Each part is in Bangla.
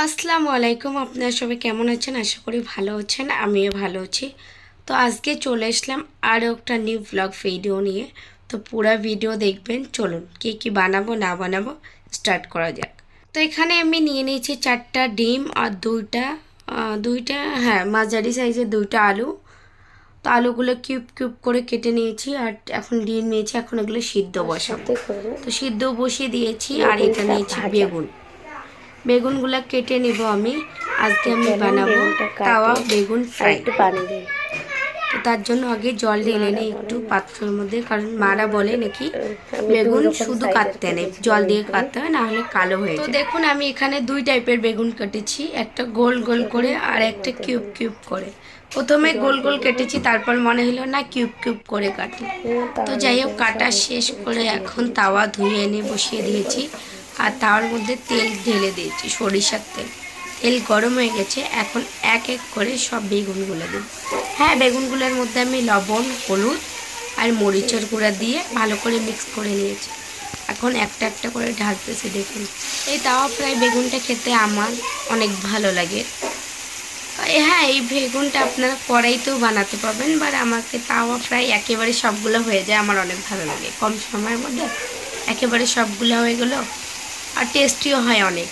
আসসালামু আলাইকুম। আপনারা সবাই কেমন আছেন? আশা করি ভালো আছেন, আমিও ভালো আছি। তো আজকে চলে আসলাম আরও একটা নিউ ব্লগ ভিডিও নিয়ে। তো পুরো ভিডিও দেখবেন। চলুন কী কী বানাবো না বানাবো স্টার্ট করা যাক। তো এখানে আমি নিয়ে নিয়েছি 4টা ডিম আর দুইটা মাঝারি সাইজের 2টা আলু। তো আলুগুলো কিউব কিউব করে কেটে নিয়েছি আর এখন ডিম নিয়েছি। এখন এগুলো সিদ্ধ বসাবো। তো সিদ্ধ বসিয়ে দিয়েছি। আর এটা নিয়েছি বেগুনগুলো কেটে নিব আমি। আজকে আমি বানাবো তাওয়া বেগুন ফ্রাই। তো তার জন্য আগে জল ঢেলে নিই একটু পাত্রের মধ্যে, কারণ মারা বলে নাকি বেগুন শুধু কাটতে নেই, জল দিয়ে কাটতে হয়, না হলে কালো হয়ে যায়। তো দেখুন আমি এখানে 2 টাইপের বেগুন কেটেছি, একটা গোল গোল করে আর একটা কিউব কিউব করে। প্রথমে গোল গোল কেটেছি, তারপর মনে হলো না কিউব কিউব করে কাটি। তো যাই হোক, কাটা শেষ করে এখন তাওয়া ধুয়ে এনে বসিয়ে দিয়েছি আর তাওয়ার মধ্যে তেল ঢেলে দিয়েছি, সরিষার তেল। তেল গরম হয়ে গেছে, এখন এক এক করে সব বেগুনগুলো দেব। হ্যাঁ, বেগুনগুলোর মধ্যে আমি লবণ, হলুদ আর মরিচের গুঁড়া দিয়ে ভালো করে মিক্স করে নিয়েছি। এখন একটা একটা করে ঢালতেছি। দেখুন, এই তাওয়া ফ্রাই বেগুনটা খেতে আমার অনেক ভালো লাগে। হ্যাঁ, এই বেগুনটা আপনারা কড়াইতেও বানাতে পারবেন, বাট আমাকে তাওয়া ফ্রাই একেবারে সবগুলো হয়ে যায়, আমার অনেক ভালো লাগে। কম সময়ের মধ্যে একেবারে সবগুলো হয়ে গেলো আর টেস্টিও হয় অনেক।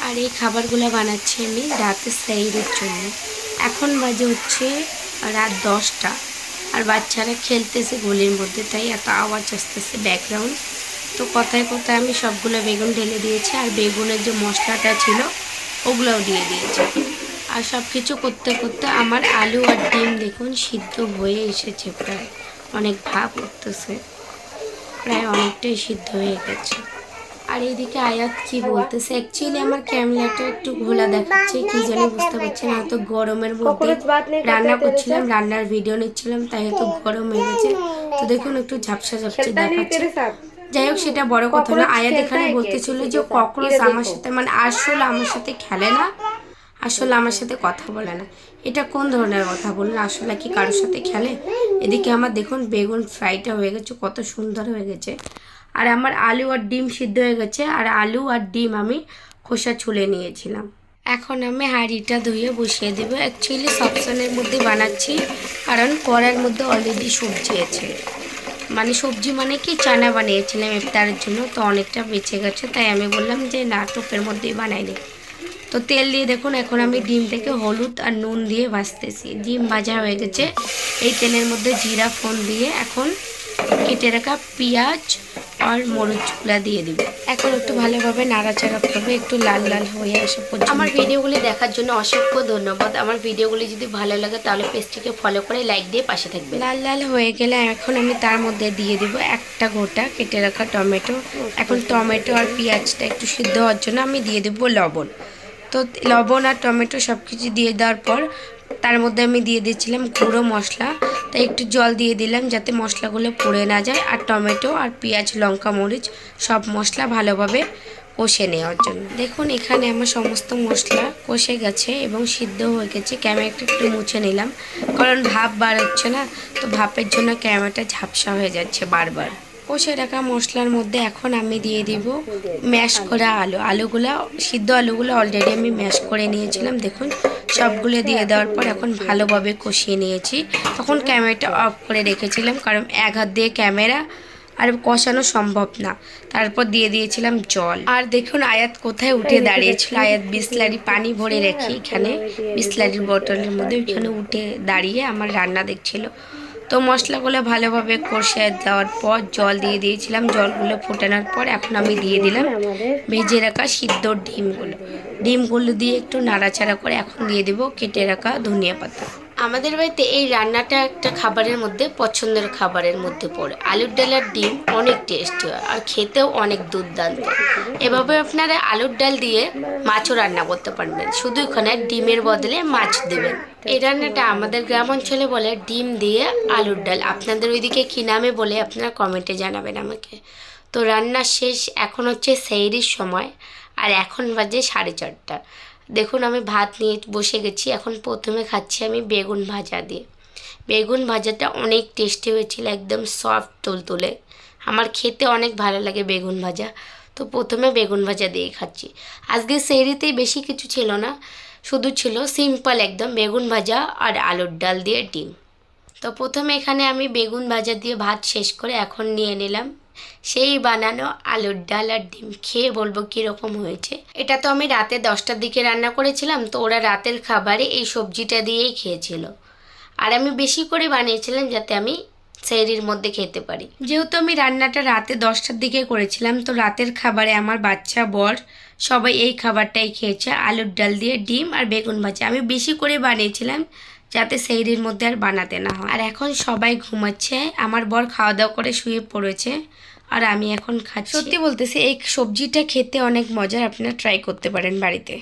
আর এই খাবারগুলো বানাচ্ছি আমি রাতে সেহরির জন্য। এখন বাজে হচ্ছে রাত 10টা আর বাচ্চারা খেলতেছে গলির মধ্যে, তাই এত আওয়াজ আসতেছে ব্যাকগ্রাউন্ড। তো কথায় কথায় আমি সবগুলো বেগুন ঢেলে দিয়েছি আর বেগুনের যে মশলাটা ছিল ওগুলোও দিয়ে দিয়েছি। আর সব কিছু করতে করতে আমার আলু আর ডিম দেখুন সিদ্ধ হয়ে এসেছে, প্রায় অনেক ভাপ উঠতেছে, প্রায় অনেকটাই সিদ্ধ হয়ে গেছে। আর এইদিকে আয়াত কি বলতেছে, অ্যাকচুয়ালি আমার ক্যামেরাটা একটু ঘোলা দেখাচ্ছে, কি জানি বুঝতে পারছি না। হয়তো গরমের মধ্যে রান্না করছিলাম, রান্নার ভিডিও নিচ্ছিলাম, তাই হয়তো গরম হয়ে গেছে। তো দেখুন একটু ঝাপসা ঝাপসা দেখাচ্ছে। যাই হোক, সেটা বড় কথা না। আয়াত এখানে বলতেছিল যে ককরোচ আমার সাথে, মানে আসলে আমার সাথে খেলে না, আসলে আমার সাথে কথা বলে না। এটা কোন ধরনের কথা বলুন? আসলে কি কারোর সাথে খেলে? এদিকে আমার দেখুন বেগুন ফ্রাইটা হয়ে গেছে, কত সুন্দর হয়ে গেছে। আর আমার আলু আর ডিম সিদ্ধ হয়ে গেছে, আর আলু আর ডিম আমি খোসা ছুলে নিয়েছিলাম। এখন আমি হাঁড়িটা ধুয়ে বসিয়ে দেবো। অ্যাকচুয়ালি সবসনের মধ্যে বানাচ্ছি, কারণ কড়ার মধ্যে অলরেডি সবজি আছে। মানে সবজি মানে কি, চানা বানিয়েছিলাম ইফতারের জন্য, তো অনেকটা বেঁচে গেছে, তাই আমি বললাম যে না, টোপের মধ্যেই বানাই নি। তো তেল দিয়ে দেখুন এখন আমি ডিমটাকে হলুদ আর নুন দিয়ে ভাজতেছি। ডিম ভাজা হয়ে গেছে, এই তেলের মধ্যে জিরা ফোড়ন দিয়ে এখন কেটে রাখা পেঁয়াজ আর মরিচগুলা দিয়ে দিব। এখন একটু ভালোভাবে নাড়াচাড়া করবে, একটু লাল লাল হয়ে আসা পর্যন্ত। আমার ভিডিওগুলি দেখার জন্য অসংখ্য ধন্যবাদ। আমার ভিডিওগুলি যদি ভালো লাগে তাহলে পেজটিকে ফলো করে লাইক দিয়ে পাশে থাকবে। লাল লাল হয়ে গেলে এখন আমি তার মধ্যে দিয়ে দিব একটা গোটা কেটে রাখা টমেটো। এখন টমেটো আর পেঁয়াজটা একটু সিদ্ধ হওয়ার জন্য আমি দিয়ে দেবো লবণ। তো লবণ আর টমেটো সব কিছু দিয়ে দেওয়ার পর তার মধ্যে আমি দিয়ে দিয়েছিলাম গুঁড়ো মশলা, তাই একটু জল দিয়ে দিলাম যাতে মশলাগুলো পুড়ে না যায়। আর টমেটো আর পেঁয়াজ, লঙ্কা, মরিচ সব মশলা ভালোভাবে কষে নেওয়ার জন্য। দেখুন এখানে আমার সমস্ত মশলা কষে গেছে এবং সিদ্ধ হয়ে গেছে। ক্যামেরাটা একটু মুছে নিলাম, কারণ ভাপ বার হচ্ছে না, তো ভাপের জন্য ক্যামেরাটা ঝাপসা হয়ে যাচ্ছে বারবার। কষে রাখা মশলার মধ্যে এখন আমি দিয়ে দিব ম্যাশ করা আলুগুলো। সিদ্ধ আলুগুলো অলরেডি আমি ম্যাশ করে নিয়েছিলাম। দেখুন সবগুলো দিয়ে দেওয়ার পর এখন ভালোভাবে কষিয়ে নিয়েছি। তখন ক্যামেরাটা অফ করে রেখেছিলাম, কারণ এক হাত দিয়ে ক্যামেরা আর কষানো সম্ভব না। তারপর দিয়ে দিয়েছিলাম জল। আর দেখুন আয়াত কোথায় উঠে দাঁড়িয়েছিল। আয়াত বিসলারি পানি ভরে রেখে এখানে বিসলারির বোতলের মধ্যে ওইখানে উঠে দাঁড়িয়ে আমার রান্না দেখছিল। তো মশলাগুলো ভালোভাবে কষে দেওয়ার পর জল দিয়ে দিয়েছিলাম। জলগুলো ফোটানোর পর এখন আমি দিয়ে দিলাম ভেজে রাখা সিদ্ধ ডিমগুলো দিয়ে একটু নাড়াচাড়া করে এখন দিয়ে দেবো কেটে রাখা ধনিয়া পাতা। আমাদের বাড়িতে এই রান্নাটা একটা খাবারের মধ্যে পছন্দের খাবারের মধ্যে পড়ে। আলুর ডাল আর ডিম অনেক টেস্টি হয় আর খেতেও অনেক দুর্দান্ত। এভাবে আপনারা আলুর ডাল দিয়ে মাছও রান্না করতে পারবেন, শুধু এখানে ডিমের বদলে মাছ দেবেন। এই রান্নাটা আমাদের গ্রাম অঞ্চলে বলে ডিম দিয়ে আলুর ডাল। আপনাদের ওইদিকে কী নামে বলে আপনারা কমেন্টে জানাবেন আমাকে। তো রান্না শেষ, এখন হচ্ছে সেহরির সময় আর এখন বাজে 4:30। দেখুন আমি ভাত নিয়ে বসে গেছি। এখন প্রথমে খাচ্ছি আমি বেগুন ভাজা দিয়ে। বেগুন ভাজাটা অনেক টেস্টি হয়েছিল, একদম সফট তুলতুলে। আমার খেতে অনেক ভালো লাগে বেগুন ভাজা। তো প্রথমে বেগুন ভাজা দিয়ে খাচ্ছি। আজকে সেহরিতেই বেশি কিছু ছিল না, শুধু ছিল সিম্পল একদম বেগুন ভাজা আর আলুর ডাল দিয়ে ডিম। তো প্রথমে এখানে আমি বেগুন ভাজা দিয়ে ভাত শেষ করে এখন নিয়ে নিলাম সেই বানানো আলুর ডাল আর ডিম। খেয়ে বলবো কীরকম হয়েছে। এটা তো আমি রাতে 10টার দিকে রান্না করেছিলাম, তো ওরা রাতের খাবারে এই সবজিটা দিয়েই খেয়েছিল। আর আমি বেশি করে বানিয়েছিলাম যাতে আমি সেহরির মধ্যে খেতে পারি। যেহেতু আমি রান্নাটা রাতে 10টার দিকে করেছিলাম, তো রাতের খাবারে আমার বাচ্চা বর সবাই এই খাবারটাই খেয়েছে, আলুর ডাল দিয়ে ডিম আর বেগুন ভাজা। আমি বেশি করে বানিয়েছিলাম যাতে সেহরির মধ্যে আর বানাতে না হয়। আর এখন সবাই ঘুমাচ্ছে, আমার বর খাওয়া দাওয়া করে শুয়ে পড়েছে আর আমি এখন খাচ্ছি। সত্যি বলতেছি এই সবজিটা খেতে অনেক মজার, আপনারা ট্রাই করতে পারেন বাড়িতে।